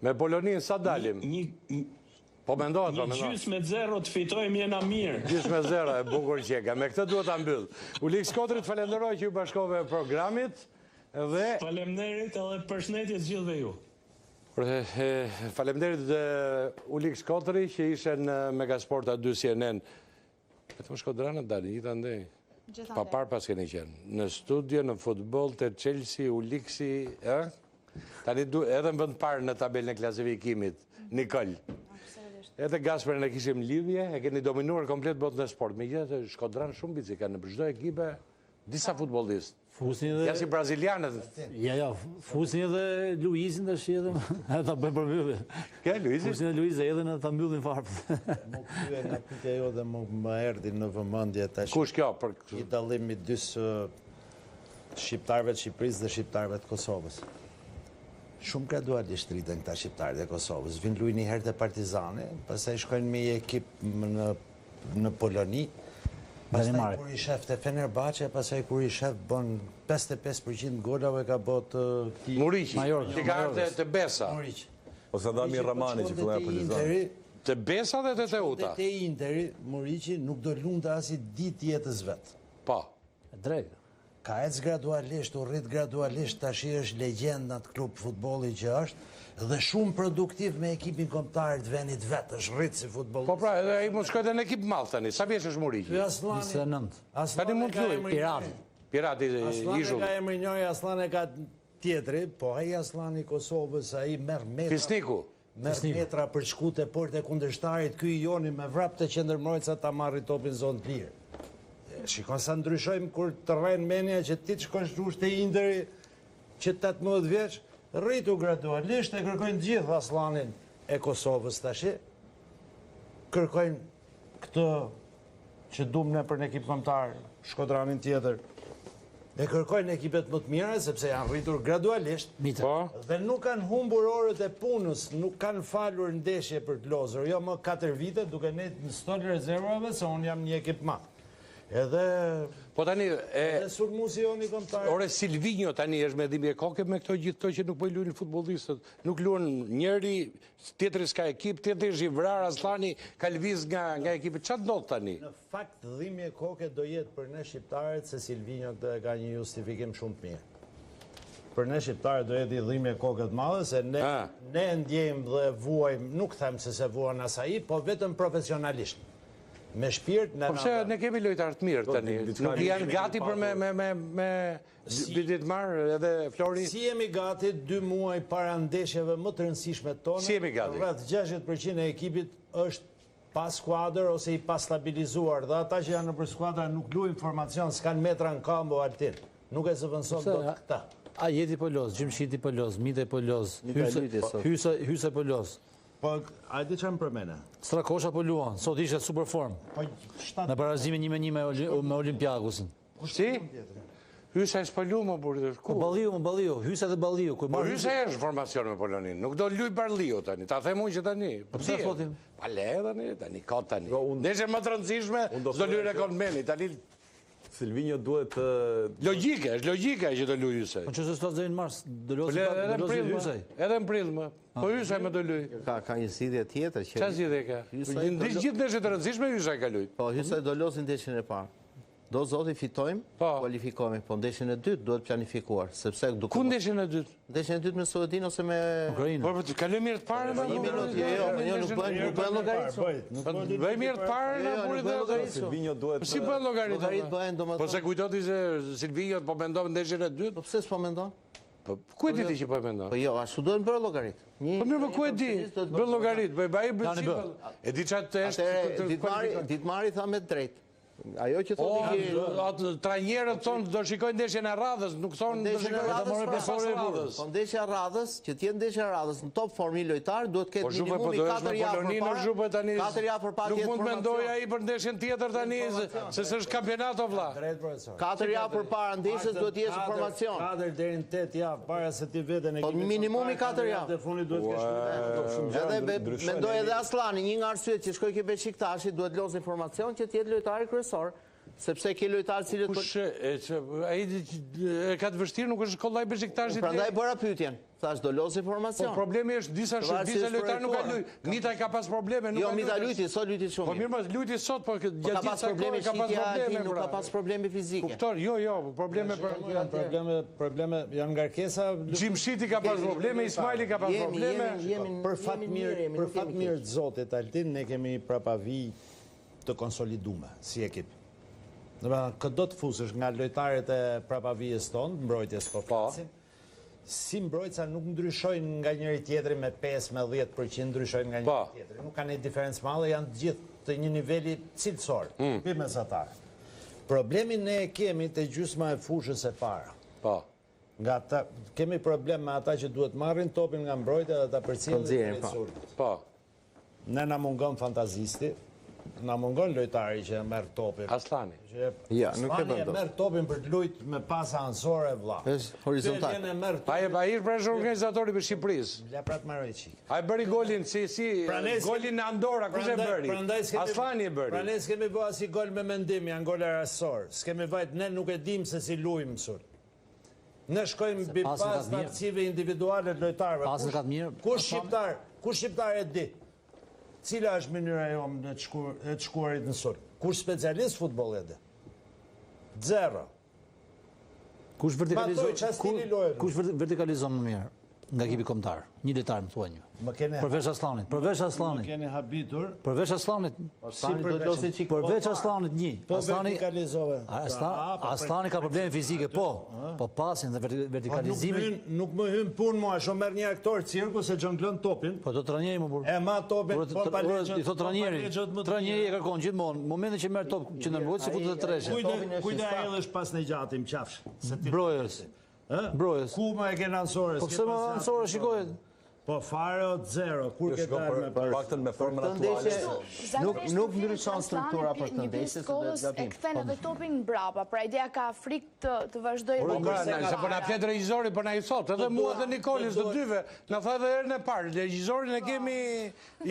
Me Poloninë sa dalim? Po mendohet, po mendohet. Një gjysmë me 0 të fitojmë jena mirë. Gjysmë me 0 e bukur qeka. Me këtë duhet ta mbyll. Ulik Skotrit, falenderoj që ju bashkove programit dhe Faleminderit edhe përshëndetje gjithëve ju. Faleminderit Ulik Skotri që ishe në Megasport A2 CNN. Vetëm Shkodranët dalin, gjithë andej. Pa parë pas keni qenë. Në studio, në futboll, të Chelsea, Uliksi, tani edhe në vend parë në tabelën e klasifikimit, Nikol. Edhe Gasper në kishim lidhje, e keni dominuar komplet botën e sport. Me gjithë Shkodran shumë bici kanë në përçdo ekipe, disa futbollistë. Ja si brazilianët. Ja, fusin edhe Luizin të shi edhe ta bëjmë përmbyllje. Ke Luizin? Fusin edhe Luizin edhe në ta mbyllin farpë. Më krye nga pyetja jo dhe më erdhi në vëmendje tash. Kush kjo? I dallimi dy shqiptarëve të Shqipërisë dhe shqiptarëve të Kosovës. Shumë gradualisht rriten këta shqiptarët e Kosovës. Vinë luajnë një herë te Partizani, pastaj shkojnë me një ekip në Poloni. Pastaj kur i shef te Fenerbahçe, pastaj kur i shef bën 55% golave ka bot Muriqi, që ka ardhe të Besa. Ose Adami Ramani që filloi Partizani. Të Besa dhe të Teuta. Te Interi, Muriqi nuk do lundë as i ditë jetës vet. Po. Drejt. Ka ec gradualisht, u rrit gradualisht, tash është legjenda të klub futbolli që është dhe shumë produktiv me ekipin kombëtar të vendit vet, është rrit si futbollist. Po pra, edhe ai mund shkojë në ekip mall tani. Sa vjeç është Muriqi? 29. Tani mund të luajë Pirati. Pirati i Ishull. Ka emrin njëri, Aslani ka tjetri, po ai Aslani i Kosovës, ai merr metra. Fisniku. Merr metra për shkute porte kundërshtarit, ky i joni me vrap të qendërmbrojtësa ta marrë topin zonë të lirë. Shikon sa ndryshojmë kur të rrenë menja që ti të shkojnë shtush të Interi që 18 vjeç, rritu gradualisht e kërkojnë gjithë Aslanin e Kosovës tash. Kërkojnë këtë që duam ne për në ekip kombëtar, Shkodranin tjetër. E kërkojnë ekipet më të mira sepse janë rritur gradualisht. Dhe nuk kanë humbur orët e punës, nuk kanë falur ndeshje për të lozur. Jo më 4 vite duke ne në stol rezervave se unë jam një ekip madh. Edhe po tani sulmuesi joni kombëtar. Ore Silvinho tani është me dhimbje koke me këto gjithë këto që nuk po i luajnë futbollistët. Nuk luan njëri, tjetri s'ka ekip, tjetri është i vrarë, Aslani ka lviz nga ekipi. Çfarë ndodh tani? Në fakt dhimbje koke do jetë për ne shqiptarët se Silvinho ka një justifikim shumë të mirë. Për ne shqiptarët do jetë dhimbje koke të madhe se ne ndjejmë dhe vuajmë, nuk them se vuan asaj, po vetëm profesionalisht. Me shpirt në... Po pse ne kemi lojtarë të mirë tani? Nuk janë gati për me vitit marë edhe Flori? Si jemi gati 2 muaj para ndeshjeve më të rëndësishme tonë? Si jemi gati? Rreth 60% e ekipit është pas skuadër ose i pas stabilizuar dhe ata që janë nëpër skuadra nuk luajnë informacion, s'kan metra në kambo altin. Nuk e zëvendëson dot këta. A jeti po loz, Gjymshiti po loz, Mite po loz, Hyse po loz. Po, a di çam për mene? Strakosha po luan, sot ishte super form. Në barazimin 1-1 me Olympiakosin. Si? Hyse është po lu më burë. Po Balliu, Hyse dhe Balliu. Po Hyse është formacion me Polonin, nuk do luaj Balliu tani, ta them unë që tani. Po pse thotim? Pa le tani, ka tani. Ndeshje më të rëndësishme, do luaj rekord Meni, tani Silvinho duhet logjike, është logjika që do luaj Hyse. Po çështë sot zërin mars, do luaj Hyse. Edhe në prill më. Po Hyse më do luaj. Ka një zgjidhje tjetër që çfarë zgjidhje ka? Gjithë ndeshjet e rëndësishme Hyse ka luajt. Po Hyse do lozin ndeshjen e parë. Do zoti fitojmë, kualifikohemi, po ndeshjen e dytë duhet planifikuar, sepse duke ku ndeshjen e dytë? Ndeshjen e dytë me Sloveninë ose me Ukrainë. Po të kalojmë mirë të parë më. Një minutë, jo, nuk bën llogarit. Bëj mirë të parë në burit dhe Silvinho duhet. Si bën llogarit? Bëhen domethënë. Po se kujtoti se Silvinho po mendon ndeshjen e dytë? Po pse s'po mendon? Po ku e di ti që po e mendon? Po jo, ashtu duhet bërë llogarit. Po mirë, po ku e di? Bën llogarit, bëj sipër. E di çat është. Ditmari tha me drejt. Ajo që thonë atë trajnerët thonë do shikojnë ndeshjen e radhës, nuk thonë do shikojnë ndeshjen e radhës. Po ndeshja e radhës, që të jetë ndeshja e radhës në top formë lojtar, duhet të ketë minimumi 4 javë përpara. 4 javë përpara. Nuk mund mendoj ai për ndeshjen tjetër tani se s'është kampionat o vlla. 4 javë përpara ndeshjes duhet të jesh informacion. 4 deri në 8 javë para se ti veten Po minimumi 4 javë. Telefoni duhet të kesh. Edhe mendoj edhe Aslani, një nga arsyet që shkoi ke Beşiktashi duhet lozë informacion që të jetë lojtari kryesor sepse ke lojtarë cilët... Ai ka të vështirë, nuk është kollaj Beşiktaşit. Prandaj bëra pyetjen. Thash do lozë informacion. Po problemi është disa lojtarë nuk kanë luajtur. Mita ka pas probleme, nuk Jo, Mita luajti, sot luajti shumë. Po mirë, luajti sot, po gjatë gjithë kësaj kohë ka pas probleme. Nuk ka pas probleme fizike. Kupton? Jo, probleme janë ngarkesa. Gjimshiti ka pas probleme, Ismaili ka pas probleme. Për fat mirë të Zotit Altin, ne kemi prapavi të konsolidume si ekip. Këtë do të fusësh nga lojtarët e prapavijës tonë, mbrojtjes po flasim. Si mbrojtësa nuk ndryshojnë nga njëri tjetri me 5-10% ndryshojnë nga njëri tjetri. Nuk ka një diferencë madhe, janë gjithë të një niveli cilësor, mesatar. Problemin ne kemi të gjysma e fushës e para. Kemi problem me ata që duhet marrin topin nga mbrojtja dhe ta përcjellin drejtësurit. Ne na mungon fantazisti, na mungon lojtari që merr topin. Aslani. Aslani e merr topin për të luajtur me pasa anësore vlla. Është horizontal. Ai është organizatori për Shqipërisë. La prat marrë çik. Ai bëri golin golin në Andorra, kush e bëri? Aslani e bëri. Pra ne s'kemi bë as gol me mendim, janë gol rasor. S'kemi vajt, ne nuk e dim se si luajmë sot. Ne shkojmë mbi pas aktive individuale të lojtarëve. Kush shqiptar e di? Cila është mënyra jomë në të shkuarit në sulm? Kush specialist futboll e di? Zero. Kush vertikalizon më mirë nga ekipi kombëtar? Një lojtar më thuaj një. Përveç Aslanit. Më keni habitur. Përveç Aslanit. Përveç Aslanit një. Po vertikalizove. Aslani ka probleme fizike, po pasin dhe vertikalizimin. Nuk më hyn punë mua, shumë merr një aktor cirku se xhonglon topin. Po do trajneri më burr. E ma topin, po pa legjë. I thot trajneri e kërkon gjithmonë. Momentin që merr top që ndërmbrojtës se futet të treshe. Kujde ajellesh pas në gjatim qafsh. Brojës. Brojës. Ku më e ke ansore? Po pse më ansore shikoj? Po fare o zero, kur ke dalë me për paktën me formën aktuale. Nuk ndryshon struktura për të ndeshjes së e kthen edhe topin mbrapa, pra ideja ka frikë të vazhdojë. Se po na flet regjizori, po na i thot, edhe mua dhe Nikolis të dyve, na tha edhe herën e parë, regjizorin e kemi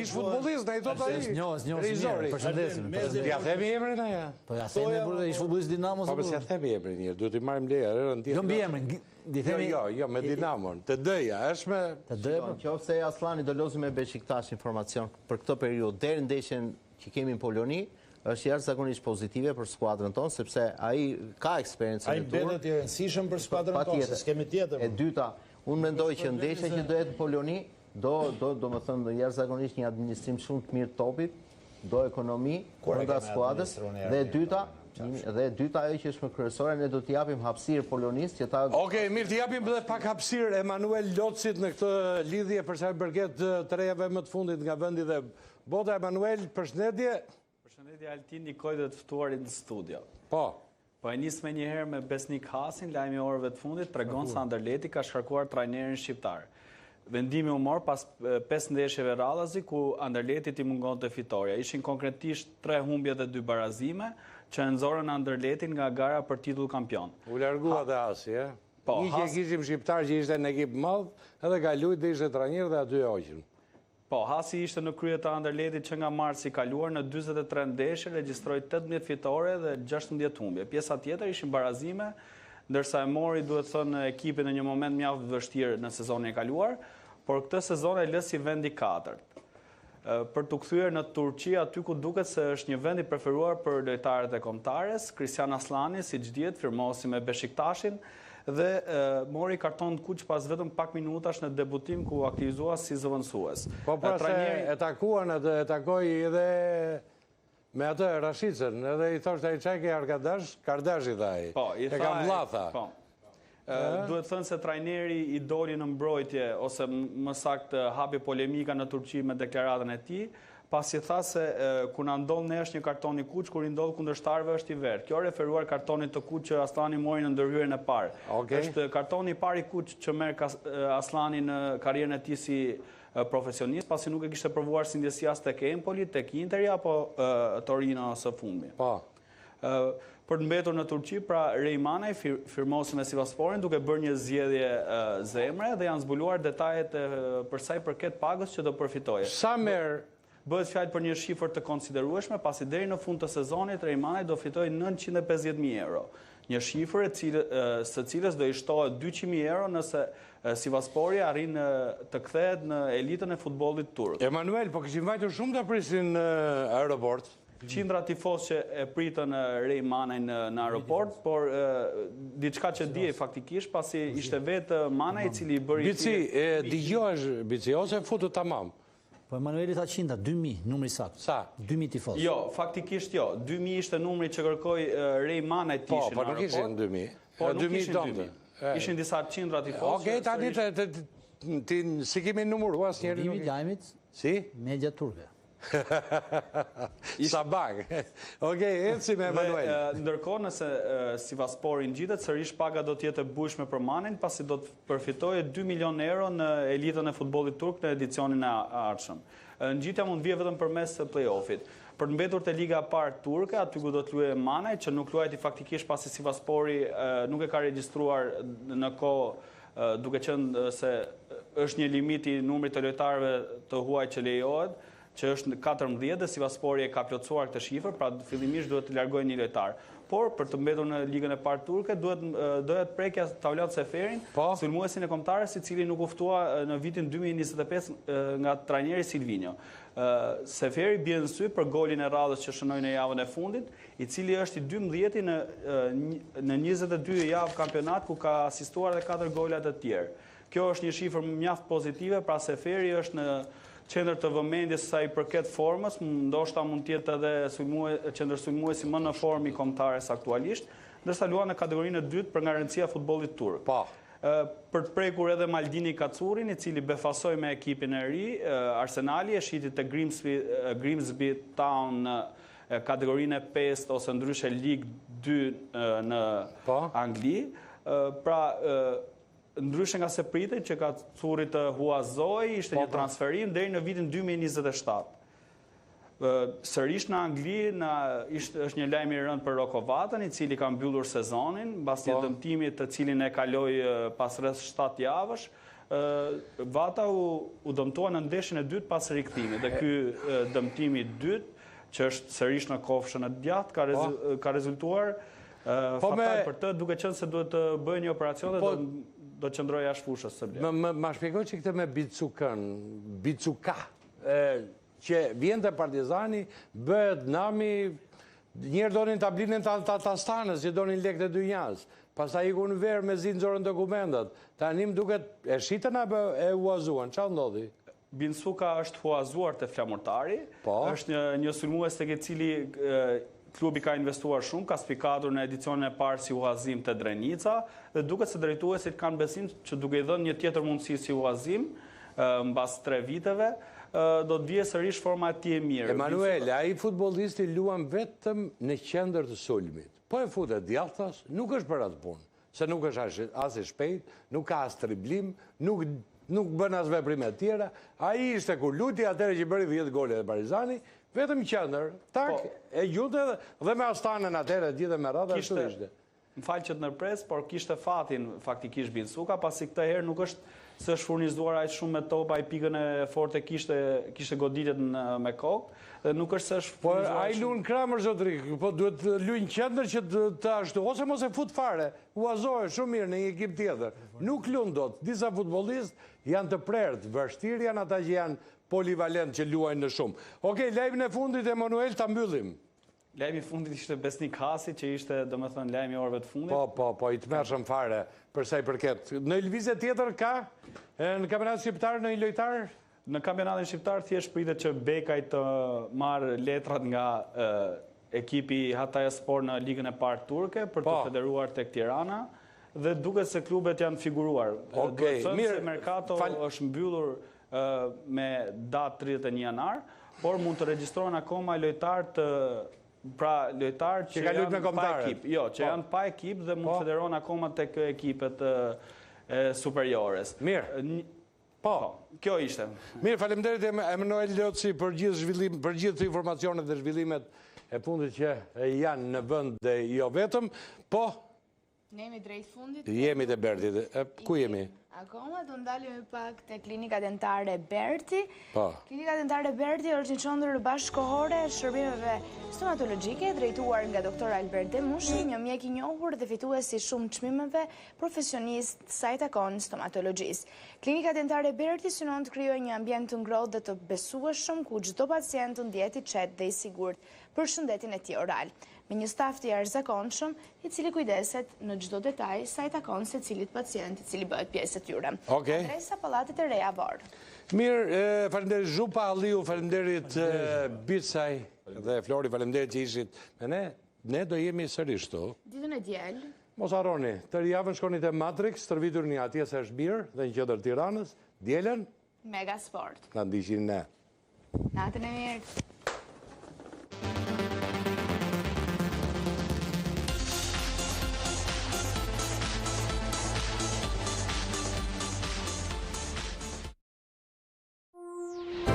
ish futbollist, na i thot ai. Regjizori. Përshëndesim. Ja themi emrin aja. Po ja themi burrë ish futbollist Dinamo. Po pse ja themi emrin një, duhet i marrim leja herën tjetër. Jo mbi emrin. Jo, me Dinamon. Të dëja, është me... Të dëja, po. Qofse Aslani do lozë me Beşiktaş informacion për këtë periudhë, deri në ndeshjen që kemi në Poloni, është jashtëzakonisht pozitive për skuadrën tonë, sepse ai ka eksperiencë në turp. Ai mbetet i rëndësishëm për skuadrën tonë, s'kemi tjetër. E dyta, unë mendoj që ndeshja që do jetë në Poloni, do më thënë jashtëzakonisht një administrim shumë të mirë topit, do ekonomi brenda skuadrës, dhe dyta ajo që është më kryesore, ne do t'i japim hapësirë Polonisë që ta... Okej, mirë, t'i japim dhe pak hapësirë Emanuel Locit në këtë lidhje për sa i përket të rejave më të fundit nga vendi dhe bota. Emanuel, përshëndetje. Përshëndetje Altin, Nikoj dhe të ftuarit në studio. Po e nis me njëherë me Besnik Hasin, lajmi orëve të fundit, tregon se Anderleti ka shkarkuar trajnerin shqiptar. Vendimi u mor pas 5 ndeshjeve radhazi ku Anderleti i mungonte fitoria. Ishin konkretisht 3 humbje dhe 2 barazime që e nxorën Anderletin nga gara për titull kampion. U largua dhe Hasi, e? Një që kishim shqiptar që ishte në ekip madh, edhe ka lujt dhe ishte trajner dhe aty e hoqën. Po, Hasi ishte në krye të Anderletit që nga marsi i kaluar në 43 ndeshje, regjistroi 18 fitore dhe 16 humbje. Pjesa tjetër ishin barazime, ndërsa e mori, duhet thënë, ekipin në një moment mjaft vështirë në sezonin e kaluar, por këtë sezon e lë si vendi 4. Për të kthyer në Turqi, aty ku duket se është një vend i preferuar për lojtarët e kombëtares. Kristian Aslani, siç dihet, firmosi me Beşiktaşin dhe mori karton kuq pas vetëm pak minutash në debutim ku aktivizua si zëvendësues. Po pra se e takoi edhe me atë Rashicën, edhe i thoshte ai çaj ke Kardash i thaj. Po, i ka vllatha. Po. Duhet thënë se trajneri i doli në mbrojtje, ose më saktë hapi polemika në Turqi me deklaratën e tij, pasi tha se kur na ndodh nesh një karton i kuq, kur i ndodh kundërshtarëve është i verë. Kjo referuar kartonit të kuq që Aslani mori në ndërhyrjen e parë. Është kartoni i parë i kuq që merr Aslani në karrierën e tij si profesionist, pasi nuk e kishte provuar si ndjesia tek Empoli, tek Interi apo Torino së fundmi. Për të mbetur në Turqi, pra Rejmanaj firmosi me Sivasporin duke bërë një zgjedhje zemre dhe janë zbuluar detajet për sa i përket pagës që do përfitoje. Sa merr bëhet fjalë për një shifër të konsiderueshme, pasi deri në fund të sezonit Rejmanaj do fitojë 950.000 euro. Një shifër së cilës do i shtohet 200.000 euro nëse Sivaspori arrin të kthehet në elitën e futbollit turk. Emanuel, po kishin vajtur shumë të prisin në aeroport. Qindra tifoz që e pritën Rejmanaj në aeroport, por diçka që dije faktikisht, pasi ishte vetë Manaj i cili i bëri... Bici, digjohesh, Bici, ose futu tamam. Po Emanueli tha 100, 2.000, numri sakt. Sa? 2.000 tifoz. Jo, faktikisht jo. 2.000 ishte numri që kërkoi Rejmanaj të ishin në aeroport. Po, nuk ishin 2.000. Po, nuk 2.000 ishin donte. 2.000. Ishin disa qindra tifoz. Okej, tani si kemi numëru asnjëri. Dimi lajmit, Si? media turke. Sabag. Okej, eci me Emanuel. Ndërkohë nëse Sivaspori ngjitet, sërish paga do të jetë e bujshme për Manin, pasi do të përfitojë 2 milion euro në elitën e futbollit turk në edicionin e ardhshëm. Ngjitja mund vije vetëm përmes play-offit. Për të mbetur te liga e parë turke, aty ku do të luajë Manaj, që nuk luajti faktikisht pasi Sivaspori nuk e ka regjistruar në kohë, duke qenë se është një limit i numrit të lojtarëve të huaj që lejohet, që është 14 dhe Sivaspori e ka plotësuar këtë shifër, pra fillimisht duhet të largojë një lojtar. Por për të mbetur në ligën e parë turke dohet prekja Taulat Seferin, sulmuesin e kombëtarës, i cili nuk u ftua në vitin 2025 nga trajneri Silvinho. Seferi bie në sy për golin e radhës që shënoi në javën e fundit, i cili është i 12-ti në 22 javë kampionat, ku ka asistuar dhe 4 gola të tjerë. Kjo është një shifër mjaft pozitive, pra Seferi është në qendër të vëmendjes sa i përket formës, ndoshta mund të jetë edhe qendër sulmuesi më në formë i kombëtares aktualisht, ndërsa luan në kategorinë e dytë për nga rëndësia futbollit turk. Për të prekur edhe Maldini Kacurin, i cili befasoi me ekipin e ri, Arsenali e shiti te Grimsby Town në kategorinë e 5 ose ndryshe League 2 në Angli. Pra ndryshe nga se pritej që Kacuri të huazoi, ishte një transferim deri në vitin 2027. Sërish në Angli është një lajm i rënd për Rokovatën, i cili ka mbyllur sezonin mbasi dëmtimit të cilin e kaloi pas rreth 7 javësh. Vata u dëmtua në ndeshjen e dytë pas rikthimit, dhe ky dëmtimi i dytë, që është sërish në kofshën e djathtë, ka rezultuar fatal për të, duke qenë se duhet të bëjë një operacion dhe do të qëndroj jashtë fushës së blet. Ma shpjegoj që këtë me Bicuka, që vjen të Partizani, bëhet nami, njerë donin të ablinin të Astanës, që donin lekë të dynjas, pastaj iku në verë me zinxorën dokumentat, tanim duket e shitën apo e huazuan, çfarë ndodhi? Binsuka është huazuar te flamurtari, është një sulmues tek i cili klubi ka investuar shumë, ka spikatur në edicionin e parë si huazim të Drenica, dhe duket se drejtuesit kanë besim që duke i dhënë një tjetër mundësi si huazim, mbas 3 viteve, do të vijë sërish forma e tij e mirë. Emanuel, ai futbollisti luan vetëm në qendër të sulmit. Po e futet djathtas, nuk është për atë punë, se nuk është as i shpejt, nuk ka as driblim, nuk bën as veprime të tjera. Ai ishte kur luti atëherë që bëri 10 gole e Partizani, vetëm qendër, tak, e gjute dhe me Astanën atëherë gjithë me radhë ashtu ishte. Më falë që të nërpres, por kishte fatin faktikisht Binsuka, pasi këtë herë nuk është se është furnizuar aq shumë me topa, ai pikën e forte kishte goditet me kokë, dhe nuk është se është furnizuar. Po ai luan Kramer zotrik, po duhet luajë qendër që të ashtu, ose mos e fut fare, huazohet shumë mirë në një ekip tjetër. Nuk luan dot. Disa futbollistë janë të prertë, vështirë janë ata që janë polivalent që luajnë në shumë. Okej, lajmin e fundit Emanuel ta mbyllim. Lajmi i fundit ishte Besnik Hasi, që ishte domethënë lajmi i orëve të fundit. Po, i tmerrshëm fare për sa i përket. Në lëvizje tjetër ka në kampionatin shqiptar në një lojtar? Në kampionatin shqiptar thjesht pritet që Bekaj të marrë letrat nga ekipi Hatayspor në ligën e parë turke për të federuar tek Tirana, dhe duket se klubet janë figuruar. Okej, mirë. Mercato është mbyllur me datë 31 janar, por mund të regjistrohen akoma lojtar që janë pa ekip. Jo, që janë pa ekip dhe mund të federohen akoma tek ekipet superiores. Mirë. Kjo ishte. Mirë, faleminderit Emanuel Lotsi për gjithë informacionet dhe zhvillimet e fundit që janë në vend dhe jo vetëm, po Ne jemi drejt fundit. Jemi të Bertit. Ku jemi? Akoma do ndalemi pak te klinika dentare Berti. Po. Klinika dentare Berti është një qendër bashkëkohore e shërbimeve stomatologjike drejtuar nga doktor Albert Demushi, një mjek i njohur dhe fitues i shumë çmimeve profesionist sa i takon stomatologjisë. Klinika dentare Berti synon të krijojë një ambient të ngrohtë dhe të besueshëm ku çdo pacient të ndjehet i qetë dhe i sigurt për shëndetin e tij oral, me një staf të jashtëzakonshëm i cili kujdeset në çdo detaj sa i takon secilit pacient i cili bëhet pjesë e tyre. Okej. Adresa Pallatit e Reja Vorë. Mirë, faleminderit Zhupa, Alliu, faleminderit Bicaj dhe Flori, faleminderit që ishit me ne. Ne do jemi sërish këtu. Ditën e diel. Mos harroni, të javën shkoni te Matrix, tërvitur një atje se është birë dhe në qendër Tiranës, dielën Mega Sport. na ndiqin ne. Natën e mirë.